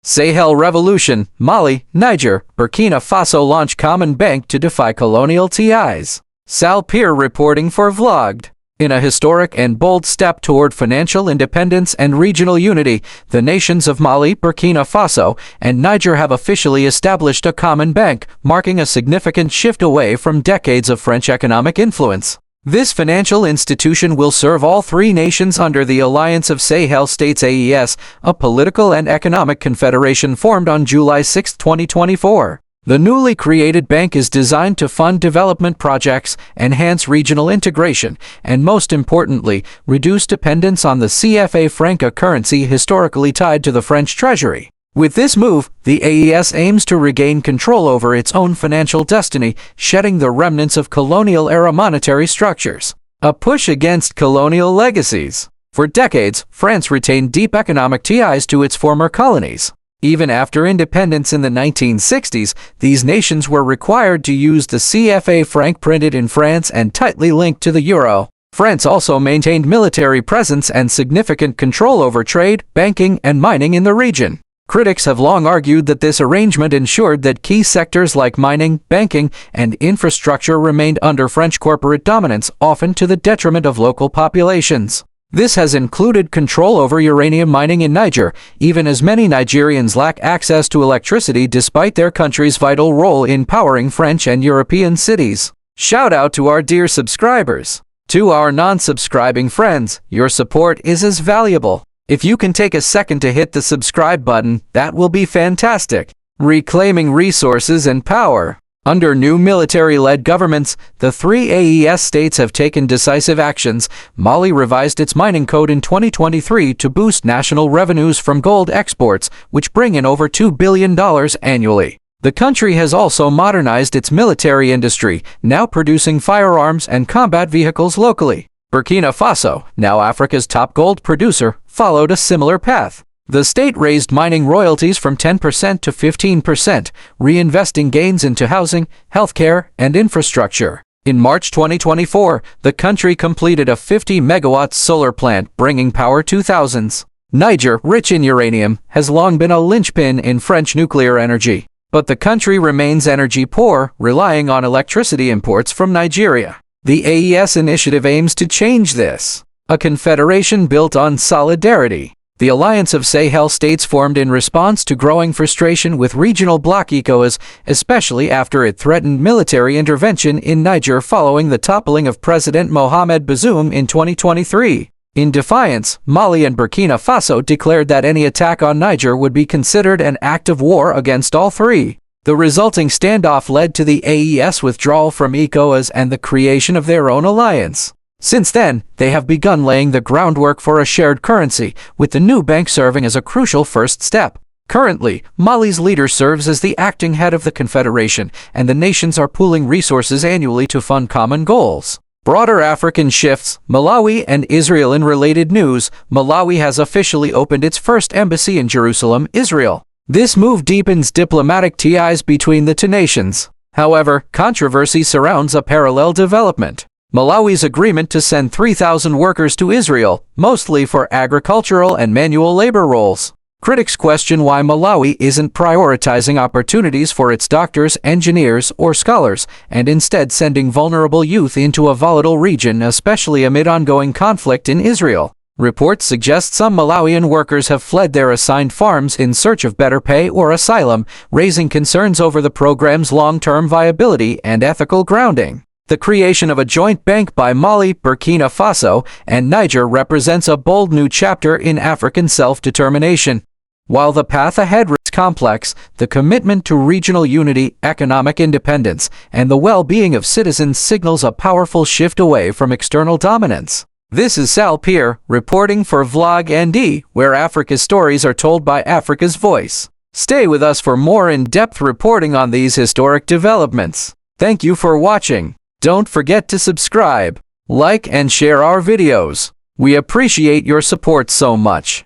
Sahel Revolution, Mali, Niger, Burkina Faso launch common bank to defy colonial TIs. Sal Peer reporting for Vlogged. In a historic and bold step toward financial independence and regional unity, the nations of Mali, Burkina Faso, and Niger have officially established a common bank, marking a significant shift away from decades of French economic influence. This financial institution will serve all three nations under the Alliance of Sahel States (AES), a political and economic confederation formed on July 6, 2024. The newly created bank is designed to fund development projects, enhance regional integration, and most importantly, reduce dependence on the CFA franc, a currency historically tied to the French treasury. With this move, the AES aims to regain control over its own financial destiny, shedding the remnants of colonial-era monetary structures. A push against colonial legacies. For decades, France retained deep economic ties to its former colonies. Even after independence in the 1960s, these nations were required to use the CFA franc printed in France and tightly linked to the euro. France also maintained military presence and significant control over trade, banking, and mining in the region. Critics have long argued that this arrangement ensured that key sectors like mining, banking, and infrastructure remained under French corporate dominance, often to the detriment of local populations. This has included control over uranium mining in Niger, even as many Nigerians lack access to electricity despite their country's vital role in powering French and European cities. Shout out to our dear subscribers. To our non-subscribing friends, your support is as valuable. If you can take a second to hit the subscribe button, that will be fantastic. Reclaiming resources and power. Under new military-led governments, the three AES states have taken decisive actions. Mali revised its mining code in 2023 to boost national revenues from gold exports, which bring in over $2 billion annually. The country has also modernized its military industry, now producing firearms and combat vehicles locally. Burkina Faso, now Africa's top gold producer, followed a similar path. The state raised mining royalties from 10% to 15%, reinvesting gains into housing, healthcare, and infrastructure. In March 2024, the country completed a 50-megawatt solar plant, bringing power to thousands. Niger, rich in uranium, has long been a linchpin in French nuclear energy. But the country remains energy poor, relying on electricity imports from Nigeria. The AES initiative aims to change this. A confederation built on solidarity. The Alliance of Sahel States formed in response to growing frustration with regional bloc ECOWAS, especially after it threatened military intervention in Niger following the toppling of President Mohamed Bazoum in 2023. In defiance, Mali and Burkina Faso declared that any attack on Niger would be considered an act of war against all three. The resulting standoff led to the AES withdrawal from ECOWAS and the creation of their own alliance. Since then, they have begun laying the groundwork for a shared currency, with the new bank serving as a crucial first step. Currently, Mali's leader serves as the acting head of the confederation, and the nations are pooling resources annually to fund common goals. Broader African shifts, Malawi and Israel. In related news, Malawi has officially opened its first embassy in Jerusalem, Israel. This move deepens diplomatic ties between the two nations. However, controversy surrounds a parallel development. Malawi's agreement to send 3,000 workers to Israel, mostly for agricultural and manual labor roles. Critics question why Malawi isn't prioritizing opportunities for its doctors, engineers, or scholars, and instead sending vulnerable youth into a volatile region, especially amid ongoing conflict in Israel. Reports suggest some Malawian workers have fled their assigned farms in search of better pay or asylum, raising concerns over the program's long-term viability and ethical grounding. The creation of a joint bank by Mali, Burkina Faso, and Niger represents a bold new chapter in African self-determination. While the path ahead is complex, the commitment to regional unity, economic independence, and the well-being of citizens signals a powerful shift away from external dominance. This is Sal Peer, reporting for Vlog ND, where Africa's stories are told by Africa's voice. Stay with us for more in-depth reporting on these historic developments. Thank you for watching. Don't forget to subscribe, like, and share our videos. We appreciate your support so much.